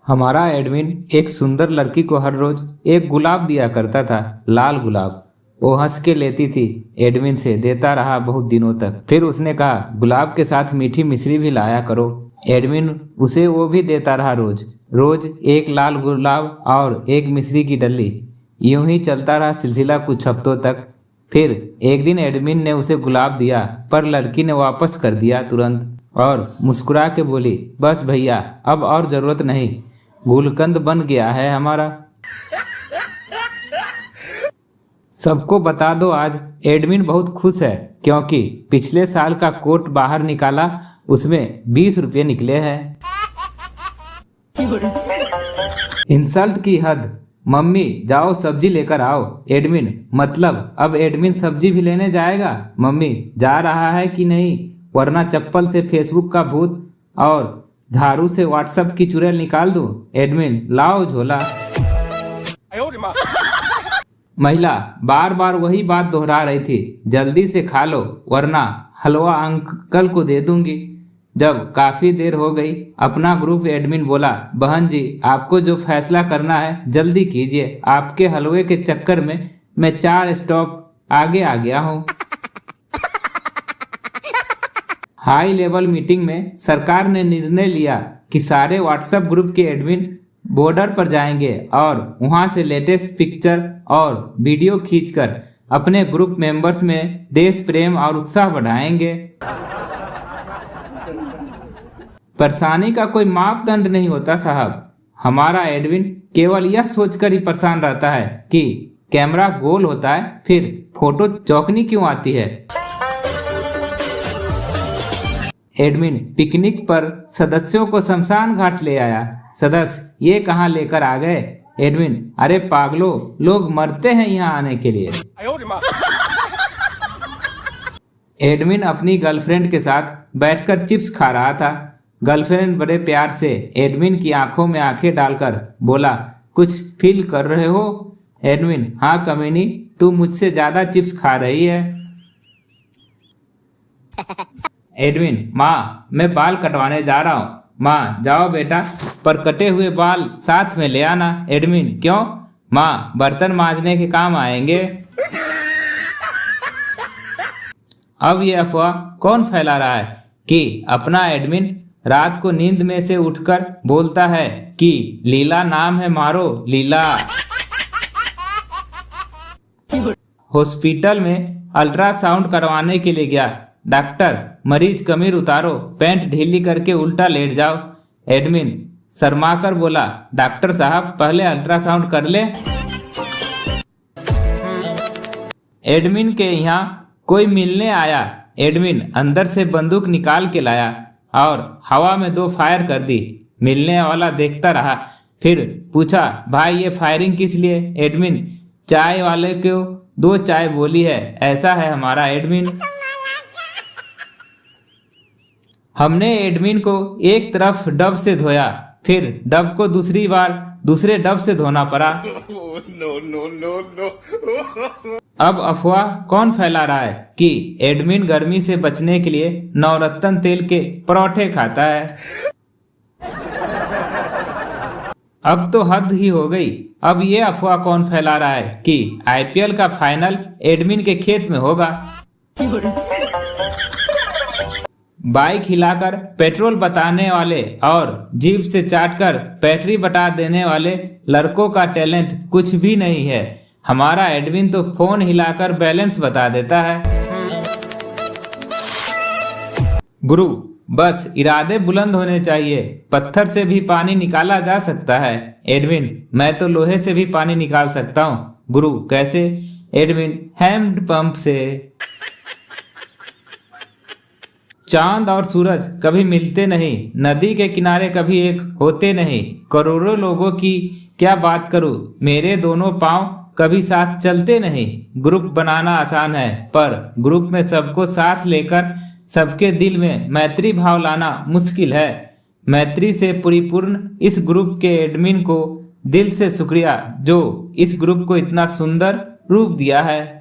हमारा एडमिन एक सुंदर लड़की को हर रोज एक गुलाब दिया करता था, लाल गुलाब। वो हंस के लेती थी एडमिन से, देता रहा बहुत दिनों तक। फिर उसने कहा गुलाब के साथ मीठी मिश्री भी लाया करो। एडमिन उसे वो भी देता रहा, रोज रोज एक लाल गुलाब और एक मिश्री की डली। यूं ही चलता रहा सिलसिला कुछ हफ्तों तक। फिर एक दिन एडमिन ने उसे गुलाब दिया, पर लड़की ने वापस कर दिया तुरंत और मुस्कुरा के बोली, बस भैया अब और जरूरत नहीं, गुलकंद बन गया है हमारा। सबको बता दो आज एडमिन बहुत खुश है, क्योंकि पिछले साल का कोट बाहर निकाला, उसमें 20 रुपये निकले हैं। इंसल्ट की हद। मम्मी जाओ सब्जी लेकर आओ। एडमिन मतलब अब एडमिन सब्जी भी लेने जाएगा। मम्मी जा रहा है कि नहीं, वरना चप्पल से फेसबुक का भूत और झाड़ू से व्हाट्सएप की चुड़ैल निकाल दूं। एडमिन लाओ झोला। महिला बार बार वही बात दोहरा रही थी, जल्दी से खा लो वरना हलवा अंकल को दे दूंगी। जब काफी देर हो गई, अपना ग्रुप एडमिन बोला, बहन जी आपको जो फैसला करना है जल्दी कीजिए, आपके हलवे के चक्कर में मैं 4 स्टॉप आगे आ गया हूँ। हाई लेवल मीटिंग में सरकार ने निर्णय लिया कि सारे व्हाट्सएप ग्रुप के एडमिन बॉर्डर पर जाएंगे और वहां से लेटेस्ट पिक्चर और वीडियो खींचकर अपने ग्रुप मेंबर्स में देश प्रेम और उत्साह बढ़ाएंगे। परेशानी का कोई मापदंड नहीं होता साहब। हमारा एडमिन केवल यह सोचकर ही परेशान रहता है कि कैमरा गोल होता है, फिर फोटो चौकनी क्यों आती है। एडमिन पिकनिक पर सदस्यों को शमशान घाट ले आया। सदस्य ये कहाँ लेकर आ गए। एडमिन अरे पागलो, लोग मरते हैं यहाँ आने के लिए। एडमिन अपनी गर्लफ्रेंड के साथ बैठकर चिप्स खा रहा था। गर्लफ्रेंड बड़े प्यार से एडमिन की आंखों में आंखें डालकर बोला, कुछ फील कर रहे हो। एडमिन हाँ कमीनी, तू मुझसे ज्यादा चिप्स खा रही है। एडमिन माँ मैं बाल कटवाने जा रहा हूँ। माँ जाओ बेटा, पर कटे हुए बाल साथ में ले आना। एडमिन क्यों। माँ बर्तन मांजने के काम आएंगे। अब ये अफवाह कौन फैला रहा है कि अपना एडमिन रात को नींद में से उठकर बोलता है कि लीला नाम है मारो लीला। हॉस्पिटल में अल्ट्रासाउंड करवाने के लिए गया। डॉक्टर मरीज कमीर उतारो, पैंट ढीली करके उल्टा लेट जाओ। एडमिन शर्माकर बोला, डॉक्टर साहब पहले अल्ट्रासाउंड कर ले। एडमिन के यहाँ कोई मिलने आया। एडमिन अंदर से बंदूक निकाल के लाया और हवा में 2 फायर कर दी। मिलने वाला देखता रहा, फिर पूछा, भाई ये फायरिंग किस लिए। एडमिन चाय वाले को 2 चाय बोली है, ऐसा है हमारा एडमिन। हमने एडमिन को एक तरफ डब से धोया, फिर डब को दूसरी बार दूसरे डब से धोना पड़ा। अब अफवाह कौन फैला रहा है कि एडमिन गर्मी से बचने के लिए नवरत्न तेल के परोठे खाता है। अब तो हद ही हो गई। अब ये अफवाह कौन फैला रहा है कि आईपीएल का फाइनल एडमिन के खेत में होगा। बाइक हिलाकर पेट्रोल बताने वाले और जीभ से चाटकर बैटरी बता देने वाले लड़कों का टैलेंट कुछ भी नहीं है। हमारा एडमिन तो फोन हिलाकर बैलेंस बता देता है। गुरु बस इरादे बुलंद होने चाहिए, पत्थर से भी पानी निकाला जा सकता है। एडमिन मैं तो लोहे से भी पानी निकाल सकता हूँ। गुरु कैसे। एडमिन हैंड पंप से। चांद और सूरज कभी मिलते नहीं, नदी के किनारे कभी एक होते नहीं। करोड़ों लोगों की क्या बात करूं, मेरे दोनों पांव कभी साथ चलते नहीं। ग्रुप बनाना आसान है, पर ग्रुप में सबको साथ लेकर सबके दिल में मैत्री भाव लाना मुश्किल है। मैत्री से परिपूर्ण इस ग्रुप के एडमिन को दिल से शुक्रिया, जो इस ग्रुप को इतना सुंदर रूप दिया है।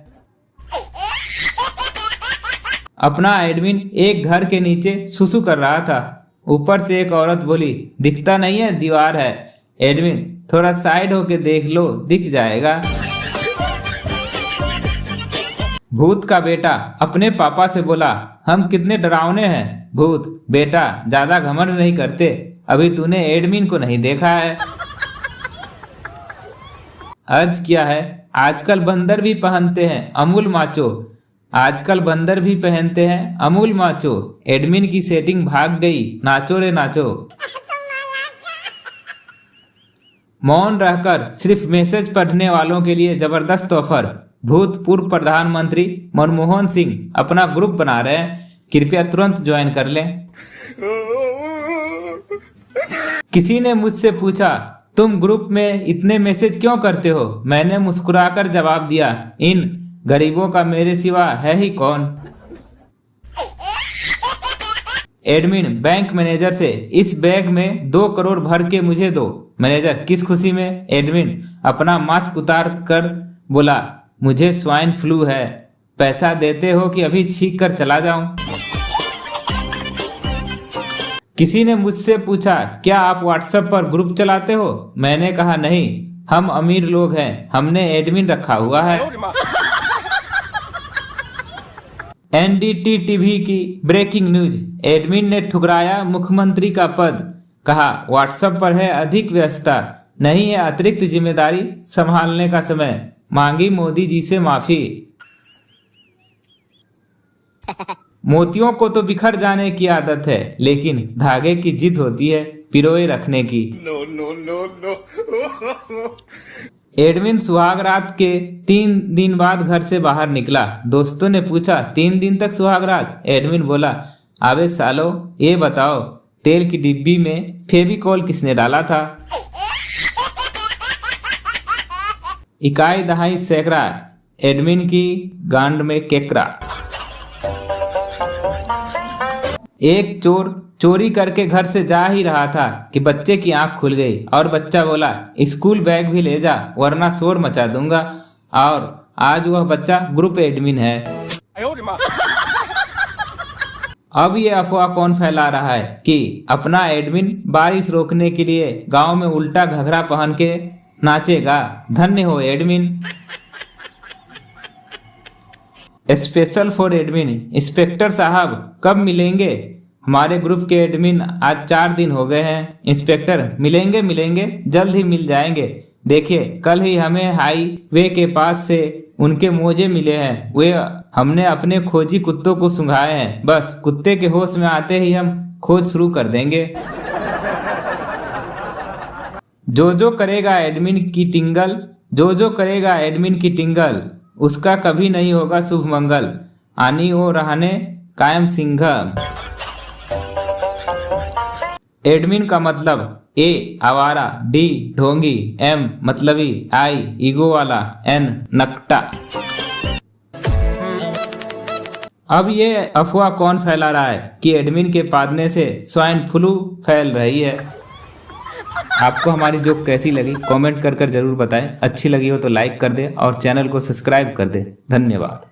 अपना एडमिन एक घर के नीचे सुसु कर रहा था। ऊपर से एक औरत बोली, दिखता नहीं है दीवार है। एडमिन, थोड़ा साइड होके देख लो, दिख जाएगा। भूत का बेटा अपने पापा से बोला, हम कितने डरावने हैं। भूत, बेटा ज्यादा घमंड नहीं करते, अभी तूने एडमिन को नहीं देखा है। अर्ज किया है, आजकल बंदर भी पहनते हैं अमूल माचो। आजकल बंदर भी पहनते हैं अमूल माचो। एडमिन की सेटिंग भाग गई, नाचो रे नाचो। मौन रहकर सिर्फ मैसेज पढ़ने वालों के लिए जबरदस्त ऑफर। भूतपूर्व प्रधानमंत्री मनमोहन सिंह अपना ग्रुप बना रहे हैं, कृपया तुरंत ज्वाइन कर लें। किसी ने मुझसे पूछा, तुम ग्रुप में इतने मैसेज क्यों करते हो? मैंने मुस्कुराकर जवाब दिया, इन गरीबों का मेरे सिवा है ही कौन। एडमिन बैंक मैनेजर से, इस बैग में 2 करोड़ भर के मुझे दो। मैनेजर, किस खुशी में? एडमिन अपना मास्क उतार कर बोला, मुझे स्वाइन फ्लू है, पैसा देते हो कि अभी छींक कर चला जाऊं। किसी ने मुझसे पूछा, क्या आप व्हाट्सएप पर ग्रुप चलाते हो? मैंने कहा नहीं, हम अमीर लोग हैं, हमने एडमिन रखा हुआ है। एनडीटी टीवी की ब्रेकिंग न्यूज, एडमिन ने ठुकराया मुख्यमंत्री का पद, कहा व्हाट्सएप पर है अधिक व्यस्तता, नहीं है अतिरिक्त जिम्मेदारी संभालने का समय, मांगी मोदी जी से माफी। मोतियों को तो बिखर जाने की आदत है, लेकिन धागे की जिद होती है पिरोए रखने की। एडमिन सुहाग रात के 3 दिन बाद घर से बाहर निकला। दोस्तों ने पूछा, 3 दिन तक सुहाग रात? एडमिन बोला, अबे सालो, ये बताओ तेल की डिब्बी में फेविकॉल किसने डाला था? इकाई दहाई सैकड़ा, एडमिन की गांड में केकरा। एक चोर चोरी करके घर से जा ही रहा था कि बच्चे की आंख खुल गई और बच्चा बोला, स्कूल बैग भी ले जा वरना शोर मचा दूंगा। और आज वह बच्चा ग्रुप एडमिन है। अब ये अफवाह कौन फैला रहा है कि अपना एडमिन बारिश रोकने के लिए गांव में उल्टा घघरा पहन के नाचेगा? धन्य हो admin. Special for admin, inspector साहब कब मिलेंगे? हमारे ग्रुप के एडमिन आज 4 दिन हो गए हैं। इंस्पेक्टर, मिलेंगे जल्द ही मिल जाएंगे। देखिए, कल ही हमें हाईवे के पास से उनके मोजे मिले हैं, वे हमने अपने खोजी कुत्तों को सुंघाए हैं। बस कुत्ते के होश में आते ही हम खोज शुरू कर देंगे। जो करेगा एडमिन की टिंगल, जो करेगा एडमिन की टिंगल, उसका कभी नहीं होगा शुभ मंगल। आनी ओ रहने कायम सिंघम। एडमिन का मतलब ए आवारा, डी ढोंगी, एम मतलबी, आई ईगो वाला, एन नकटा। अब ये अफवाह कौन फैला रहा है कि एडमिन के पादने से स्वाइन फ्लू फैल रही है? आपको हमारी जोक कैसी लगी कमेंट कर जरूर बताएं। अच्छी लगी हो तो लाइक कर दे और चैनल को सब्सक्राइब कर दे। धन्यवाद।